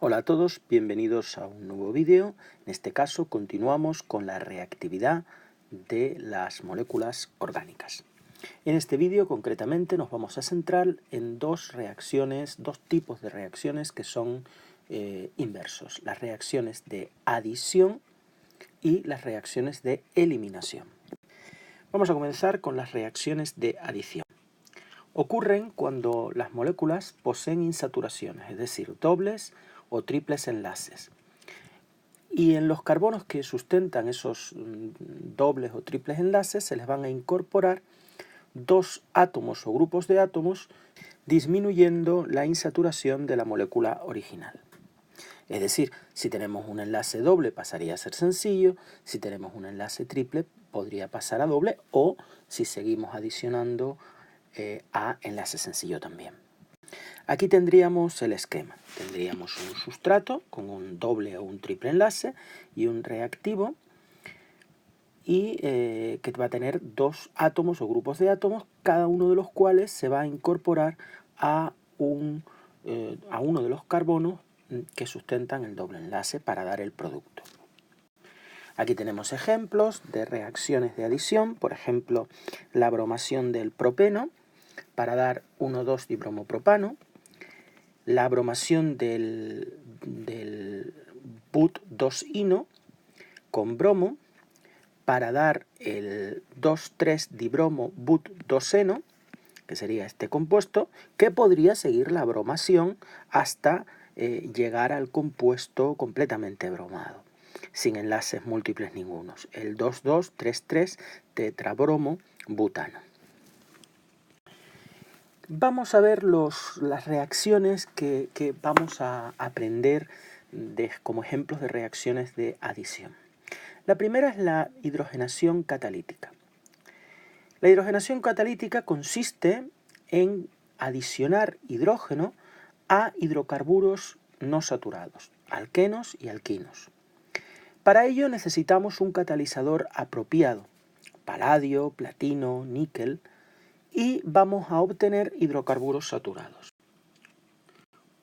Hola a todos, bienvenidos a un nuevo vídeo. En este caso continuamos con la reactividad de las moléculas orgánicas. En este vídeo concretamente nos vamos a centrar en dos tipos de reacciones que son inversos. Las reacciones de adición y las reacciones de eliminación. Vamos a comenzar con las reacciones de adición. Ocurren cuando las moléculas poseen insaturaciones, es decir, dobles o triples enlaces. Y en los carbonos que sustentan esos dobles o triples enlaces se les van a incorporar dos átomos o grupos de átomos, disminuyendo la insaturación de la molécula original. Es decir, si tenemos un enlace doble pasaría a ser sencillo, si tenemos un enlace triple podría pasar a doble, o si seguimos adicionando a enlace sencillo también. Aquí tendríamos el esquema. Tendríamos un sustrato con un doble o un triple enlace y un reactivo y que va a tener dos átomos o grupos de átomos, cada uno de los cuales se va a incorporar a uno de los carbonos que sustentan el doble enlace para dar el producto. Aquí tenemos ejemplos de reacciones de adición, por ejemplo, la bromación del propeno para dar 1,2-dibromopropano, la bromación del but2-ino con bromo para dar el 2,3-dibromo-but2-eno, que sería este compuesto, que podría seguir la bromación hasta llegar al compuesto completamente bromado, sin enlaces múltiples ningunos, el 2,2,3,3-tetrabromo-butano. Vamos a ver las reacciones que vamos a aprender como ejemplos de reacciones de adición. La primera es la hidrogenación catalítica. La hidrogenación catalítica consiste en adicionar hidrógeno a hidrocarburos no saturados, alquenos y alquinos. Para ello necesitamos un catalizador apropiado, paladio, platino, níquel, y vamos a obtener hidrocarburos saturados.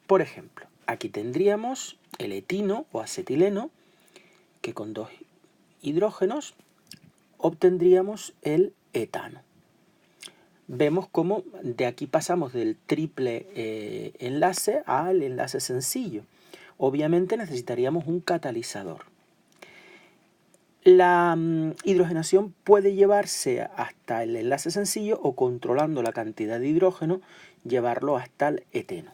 Por ejemplo, aquí tendríamos el etino o acetileno, que con dos hidrógenos obtendríamos el etano. Vemos cómo de aquí pasamos del triple enlace al enlace sencillo. Obviamente necesitaríamos un catalizador. La hidrogenación puede llevarse hasta el enlace sencillo o, controlando la cantidad de hidrógeno, llevarlo hasta el eteno.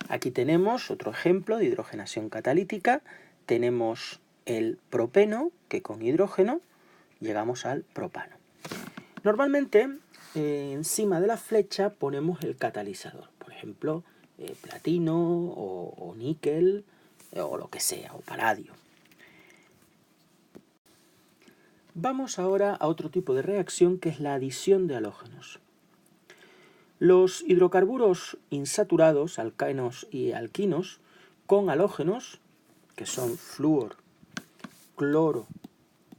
Aquí tenemos otro ejemplo de hidrogenación catalítica. Tenemos el propeno, que con hidrógeno llegamos al propano. Normalmente encima de la flecha ponemos el catalizador, por ejemplo, platino o níquel o lo que sea, o paladio. Vamos ahora a otro tipo de reacción, que es la adición de halógenos. Los hidrocarburos insaturados, alcanos y alquinos, con halógenos, que son flúor, cloro,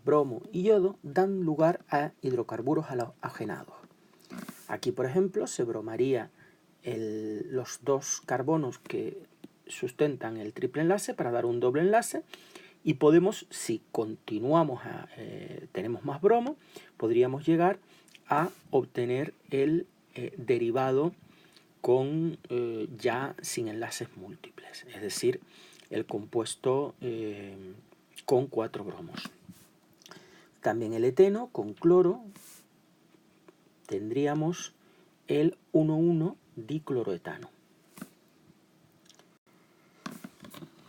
bromo y yodo, dan lugar a hidrocarburos halogenados. Aquí, por ejemplo, se bromaría los dos carbonos que sustentan el triple enlace para dar un doble enlace, y podemos, si continuamos, tenemos más bromo, podríamos llegar a obtener el derivado con ya sin enlaces múltiples, es decir, el compuesto con 4 bromos. También el eteno con cloro tendríamos el 1,1-dicloroetano.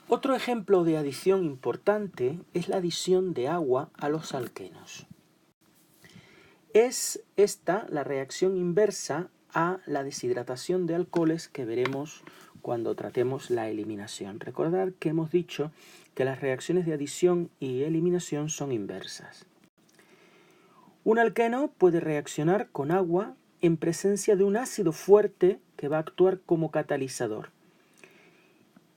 Otro ejemplo de adición importante es la adición de agua a los alquenos. Es esta la reacción inversa a la deshidratación de alcoholes que veremos cuando tratemos la eliminación. Recordad que hemos dicho que las reacciones de adición y eliminación son inversas. Un alqueno puede reaccionar con agua en presencia de un ácido fuerte que va a actuar como catalizador,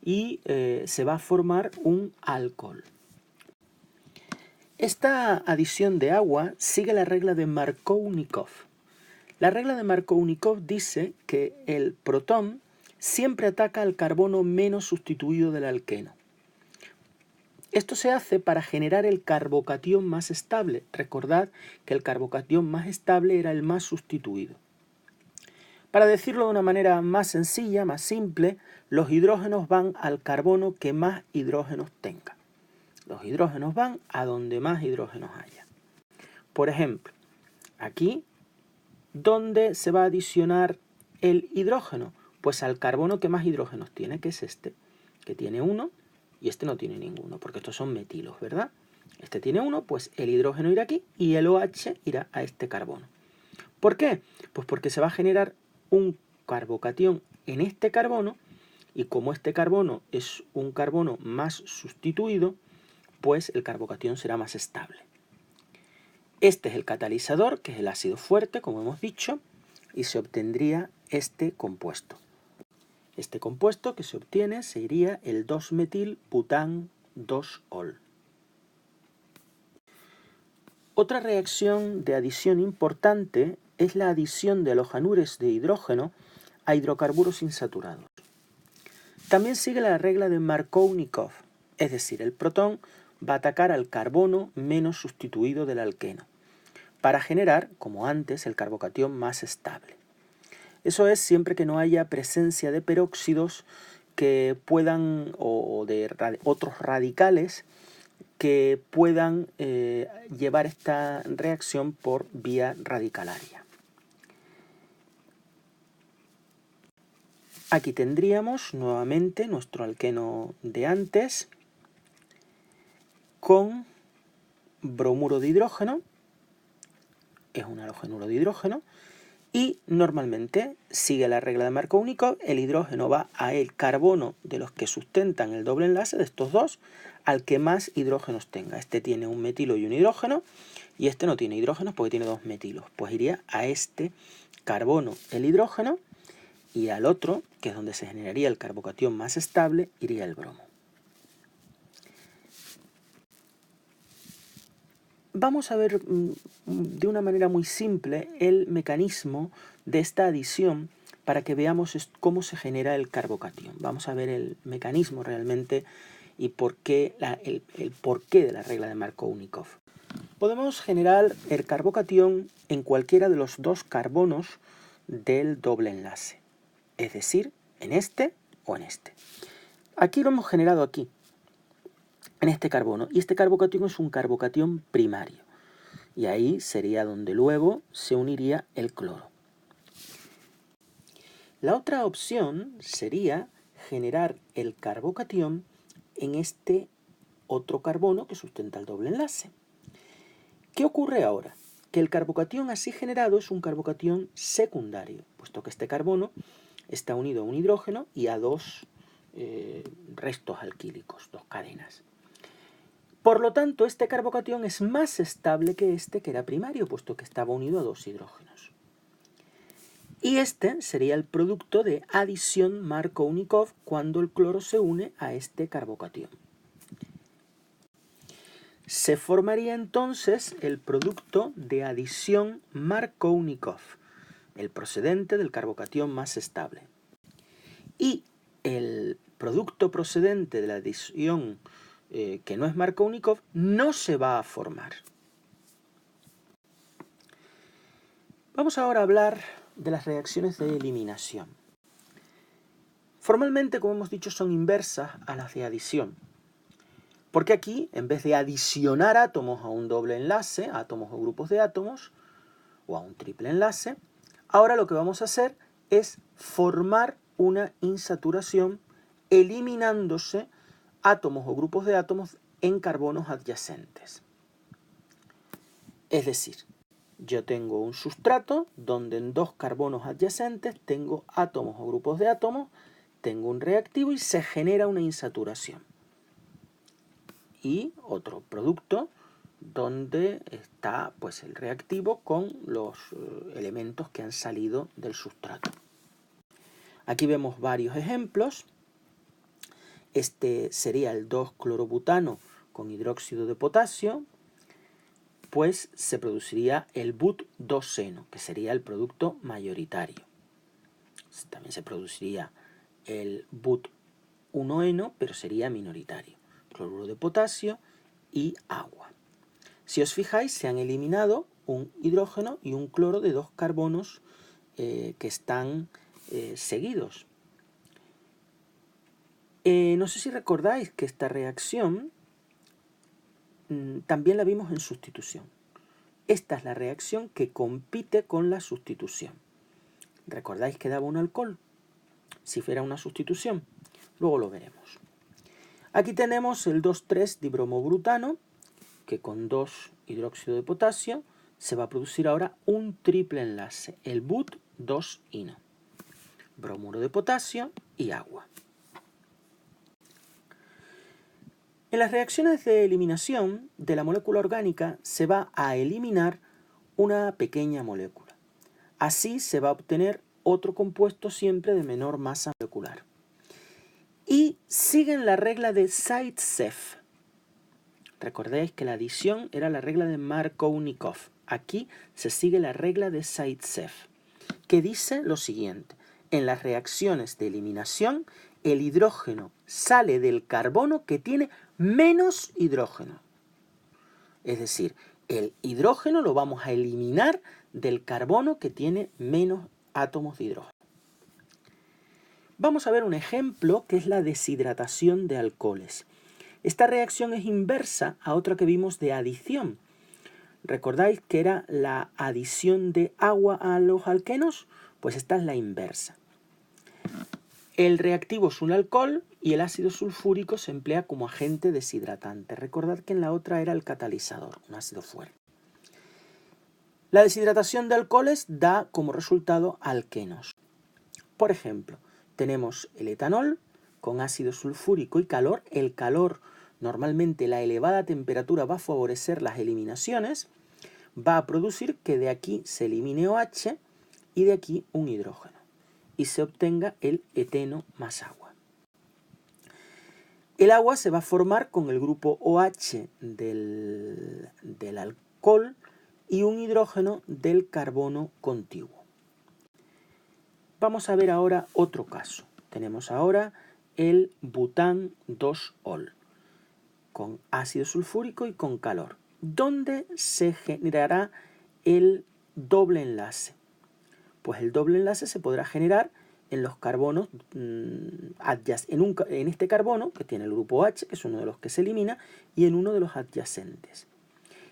y se va a formar un alcohol. Esta adición de agua sigue la regla de Markovnikov. La regla de Markovnikov dice que el protón siempre ataca al carbono menos sustituido del alqueno. Esto se hace para generar el carbocatión más estable. Recordad que el carbocatión más estable era el más sustituido. Para decirlo de una manera más sencilla, más simple, los hidrógenos van al carbono que más hidrógenos tenga. Los hidrógenos van a donde más hidrógenos haya. Por ejemplo, aquí, ¿dónde se va a adicionar el hidrógeno? Pues al carbono que más hidrógenos tiene, que es este, que tiene 1 y este no tiene ninguno, porque estos son metilos, ¿verdad? Este tiene 1, pues el hidrógeno irá aquí y el OH irá a este carbono. ¿Por qué? Pues porque se va a generar un carbocatión en este carbono y como este carbono es un carbono más sustituido, pues el carbocatión será más estable. Este es el catalizador, que es el ácido fuerte, como hemos dicho, y se obtendría este compuesto. Este compuesto que se obtiene sería el 2-metil-bután-2-ol. Otra reacción de adición importante es la adición de halojanures de hidrógeno a hidrocarburos insaturados. También sigue la regla de Markovnikov, es decir, el protón va a atacar al carbono menos sustituido del alqueno, para generar, como antes, el carbocatión más estable. Eso es siempre que no haya presencia de peróxidos que puedan, o de otros radicales que puedan llevar esta reacción por vía radicalaria. Aquí tendríamos nuevamente nuestro alqueno de antes con bromuro de hidrógeno, es un halogenuro de hidrógeno, y normalmente sigue la regla de Markovnikov, el hidrógeno va al carbono de los que sustentan el doble enlace, de estos dos, al que más hidrógenos tenga. Este tiene un metilo y un hidrógeno, y este no tiene hidrógenos porque tiene 2 metilos. Pues iría a este carbono el hidrógeno, y al otro, que es donde se generaría el carbocatión más estable, iría el bromo. Vamos a ver de una manera muy simple el mecanismo de esta adición para que veamos cómo se genera el carbocatión. Vamos a ver el mecanismo realmente y por qué el porqué de la regla de Markovnikov. Podemos generar el carbocatión en cualquiera de los dos carbonos del doble enlace, es decir, en este o en este. Aquí lo hemos generado aquí, en este carbono, y este carbocatión es un carbocatión primario, y ahí sería donde luego se uniría el cloro. La otra opción sería generar el carbocatión en este otro carbono que sustenta el doble enlace. ¿Qué ocurre ahora? Que el carbocatión así generado es un carbocatión secundario, puesto que este carbono está unido a un hidrógeno y a dos restos alquílicos, dos cadenas. Por lo tanto, este carbocatión es más estable que este que era primario, puesto que estaba unido a dos hidrógenos. Y este sería el producto de adición Markovnikov cuando el cloro se une a este carbocatión. Se formaría entonces el producto de adición Markovnikov, el procedente del carbocatión más estable. Y el producto procedente de la adición que no es Markovnikov no se va a formar. Vamos ahora a hablar de las reacciones de eliminación. Formalmente, como hemos dicho, son inversas a las de adición. Porque aquí, en vez de adicionar átomos a un doble enlace, átomos o grupos de átomos, o a un triple enlace, ahora lo que vamos a hacer es formar una insaturación eliminándose átomos o grupos de átomos en carbonos adyacentes. Es decir, yo tengo un sustrato donde en dos carbonos adyacentes tengo átomos o grupos de átomos, tengo un reactivo y se genera una insaturación. Y otro producto donde está pues, el reactivo con los elementos que han salido del sustrato. Aquí vemos varios ejemplos. Este sería el 2-clorobutano con hidróxido de potasio, pues se produciría el but-2-seno, que sería el producto mayoritario. También se produciría el but1eno, pero sería minoritario. Cloruro de potasio y agua. Si os fijáis, se han eliminado un hidrógeno y un cloro de dos carbonos que están seguidos. No sé si recordáis que esta reacción también la vimos en sustitución. Esta es la reacción que compite con la sustitución. ¿Recordáis que daba un alcohol? Si fuera una sustitución. Luego lo veremos. Aquí tenemos el 2,3-dibromobrutano, que con 2 hidróxido de potasio se va a producir ahora un triple enlace, el but2ino. Bromuro de potasio y agua. En las reacciones de eliminación de la molécula orgánica se va a eliminar una pequeña molécula. Así se va a obtener otro compuesto siempre de menor masa molecular. Y siguen la regla de Zaitsev. Recordéis que la adición era la regla de Markovnikov. Aquí se sigue la regla de Zaitsev, que dice lo siguiente. En las reacciones de eliminación, el hidrógeno sale del carbono que tiene menos hidrógeno. Es decir, el hidrógeno lo vamos a eliminar del carbono que tiene menos átomos de hidrógeno. Vamos a ver un ejemplo que es la deshidratación de alcoholes. Esta reacción es inversa a otra que vimos de adición. ¿Recordáis que era la adición de agua a los alquenos? Pues esta es la inversa. El reactivo es un alcohol y el ácido sulfúrico se emplea como agente deshidratante. Recordad que en la otra era el catalizador, un ácido fuerte. La deshidratación de alcoholes da como resultado alquenos. Por ejemplo, tenemos el etanol con ácido sulfúrico y calor. El calor, normalmente la elevada temperatura va a favorecer las eliminaciones, va a producir que de aquí se elimine OH y de aquí un hidrógeno y se obtenga el eteno más agua. El agua se va a formar con el grupo OH del alcohol y un hidrógeno del carbono contiguo. Vamos a ver ahora otro caso. Tenemos ahora el bután 2-ol con ácido sulfúrico y con calor, donde se generará el doble enlace. Pues el doble enlace se podrá generar en los carbonos, en este carbono, que tiene el grupo OH, que es uno de los que se elimina, y en uno de los adyacentes.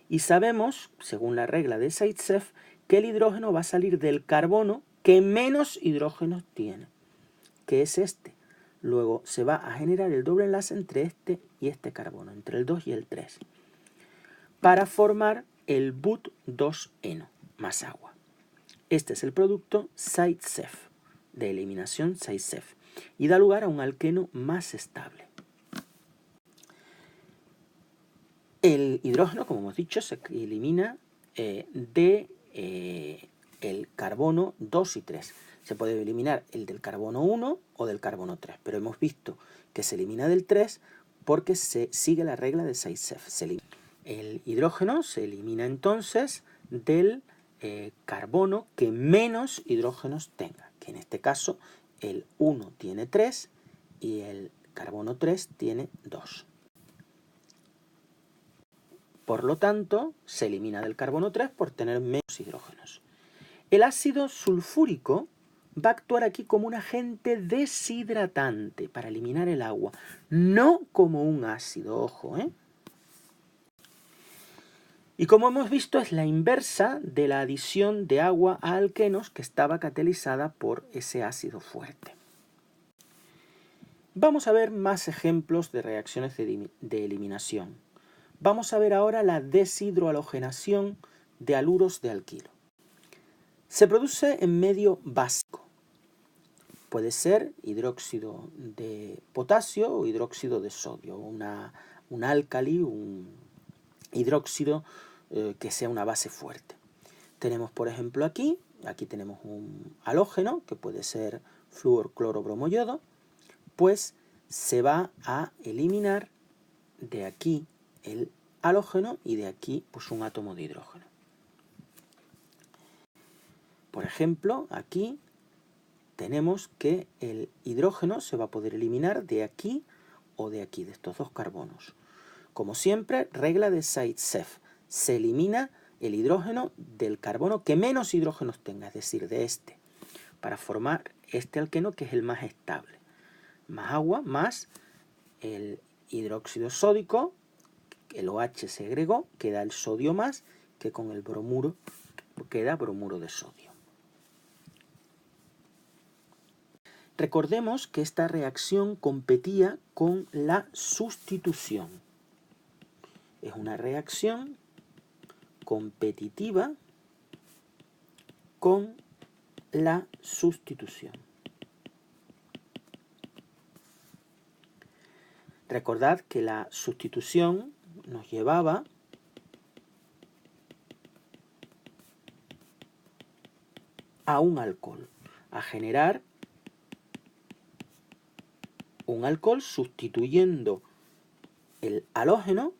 Y sabemos, según la regla de Zaitsev, que el hidrógeno va a salir del carbono que menos hidrógenos tiene, que es este. Luego se va a generar el doble enlace entre este y este carbono, entre el 2 y el 3, para formar el but2eno más agua. Este es el producto Zaitsev, de eliminación Zaitsev, y da lugar a un alqueno más estable. El hidrógeno, como hemos dicho, se elimina del carbono 2 y 3. Se puede eliminar el del carbono 1 o del carbono 3, pero hemos visto que se elimina del 3 porque se sigue la regla de Zaitsev. El hidrógeno se elimina entonces del carbono que menos hidrógenos tenga, que en este caso el 1 tiene 3 y el carbono 3 tiene 2. Por lo tanto, se elimina del carbono 3 por tener menos hidrógenos. El ácido sulfúrico va a actuar aquí como un agente deshidratante para eliminar el agua, no como un ácido, ojo, Y como hemos visto, es la inversa de la adición de agua a alquenos que estaba catalizada por ese ácido fuerte. Vamos a ver más ejemplos de reacciones de eliminación. Vamos a ver ahora la deshidrohalogenación de haluros de alquilo. Se produce en medio básico. Puede ser hidróxido de potasio o hidróxido de sodio, un álcali, un hidróxido que sea una base fuerte. Tenemos, por ejemplo, aquí tenemos un halógeno, que puede ser flúor, cloro, bromo, yodo, pues se va a eliminar de aquí el halógeno y de aquí pues un átomo de hidrógeno. Por ejemplo, aquí tenemos que el hidrógeno se va a poder eliminar de aquí o de aquí, de estos dos carbonos. Como siempre, regla de Zaitsev. Se elimina el hidrógeno del carbono que menos hidrógenos tenga, es decir, de este, para formar este alqueno que es el más estable. Más agua, más el hidróxido sódico, el OH se agregó, queda el sodio más, que con el bromuro queda bromuro de sodio. Recordemos que esta reacción competía con la sustitución. Es una reacción competitiva con la sustitución. Recordad que la sustitución nos llevaba a un alcohol, a generar un alcohol sustituyendo el halógeno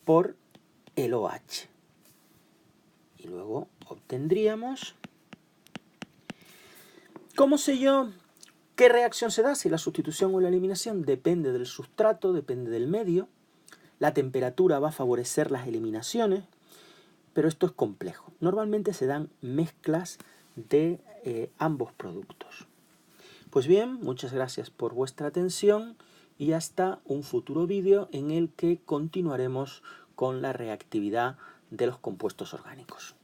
por el OH. Y luego obtendríamos... ¿Cómo sé yo qué reacción se da? Si la sustitución o la eliminación depende del sustrato, depende del medio. La temperatura va a favorecer las eliminaciones, pero esto es complejo. Normalmente se dan mezclas de ambos productos. Pues bien, muchas gracias por vuestra atención y hasta un futuro vídeo en el que continuaremos con la reactividad de los compuestos orgánicos.